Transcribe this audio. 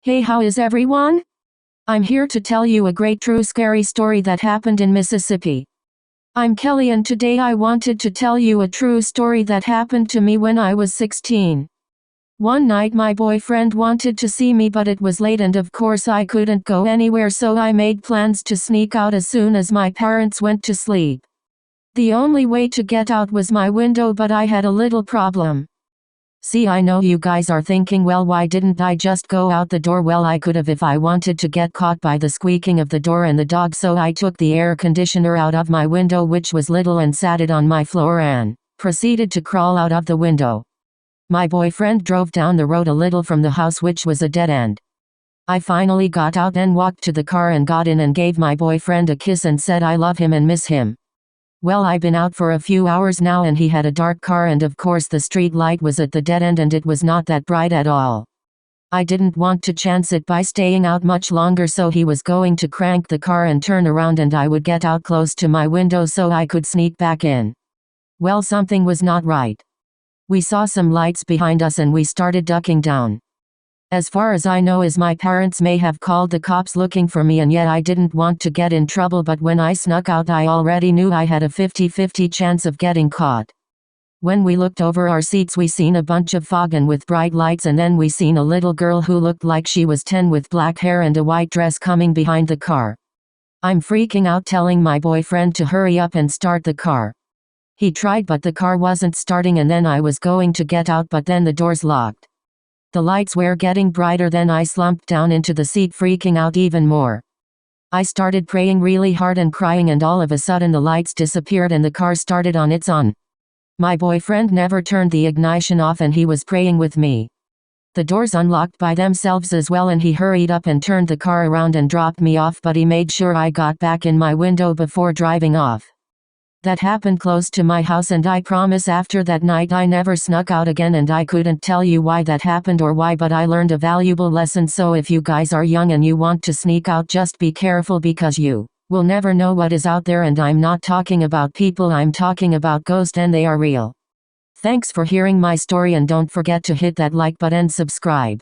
Hey, how is everyone? I'm here to tell you a great true scary story that happened in Mississippi. I'm Kelly and today I wanted to tell you a true story that happened to me when I was 16. One night my boyfriend wanted to see me but it was late and of course I couldn't go anywhere, so I made plans to sneak out as soon as my parents went to sleep. The only way to get out was my window, but I had a little problem. See, I know you guys are thinking, well, why didn't I just go out the door? Well, I could have if I wanted to get caught by the squeaking of the door and the dog, so I took the air conditioner out of my window, which was little, and sat it on my floor and proceeded to crawl out of the window. My boyfriend drove down the road a little from the house, which was a dead end. I finally got out and walked to the car and got in and gave my boyfriend a kiss and said I love him and miss him. Well, I've been out for a few hours now and he had a dark car and of course the street light was at the dead end and it was not that bright at all. I didn't want to chance it by staying out much longer, so he was going to crank the car and turn around and I would get out close to my window so I could sneak back in. Well, something was not right. We saw some lights behind us and we started ducking down. As far as I know is my parents may have called the cops looking for me, and yet I didn't want to get in trouble, but when I snuck out I already knew I had a 50-50 chance of getting caught. When we looked over our seats we seen a bunch of fog and with bright lights, and then we seen a little girl who looked like she was 10 with black hair and a white dress coming behind the car. I'm freaking out, telling my boyfriend to hurry up and start the car. He tried but the car wasn't starting, and then I was going to get out but then the doors locked. The lights were getting brighter, then I slumped down into the seat freaking out even more. I started praying really hard and crying, and all of a sudden the lights disappeared and the car started on its own. My boyfriend never turned the ignition off and he was praying with me. The doors unlocked by themselves as well and he hurried up and turned the car around and dropped me off, but he made sure I got back in my window before driving off. That happened close to my house and I promise after that night I never snuck out again, and I couldn't tell you why that happened or why, but I learned a valuable lesson. So if you guys are young and you want to sneak out, just be careful because you will never know what is out there, and I'm not talking about people, I'm talking about ghosts, and they are real. Thanks for hearing my story and don't forget to hit that like button and subscribe.